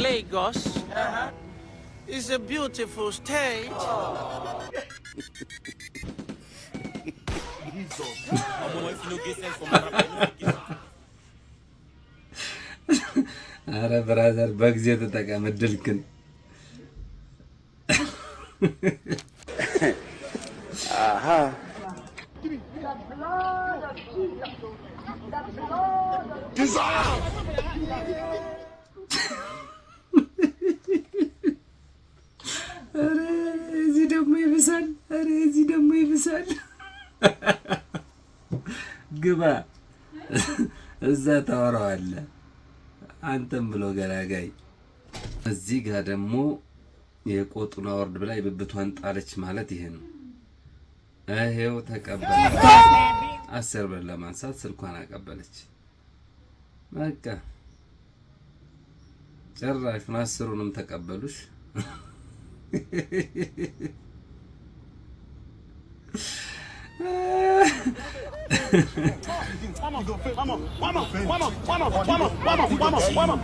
Lagos is a beautiful state. አረ ብራዘር በጊዜ ተጠቀም እድልክን። አሃ አረ እዚህ ደግሞ ይብሳል። አረ እዚህ ደግሞ ይብሳል። ግባ እዛ ታወራዋለህ አንተም ብሎ ገላጋይ። እዚህ ጋር ደግሞ የቆጡን አወርድ ብላ የብብቷን ጣለች ማለት ይሄ ነው። ይሄው ተቀበለ። 10 ብር ለማንሳት ስልኳን አቀበለች። በቃ ጭራሽ 10ሩንም ተቀበሉሽ። Vamos.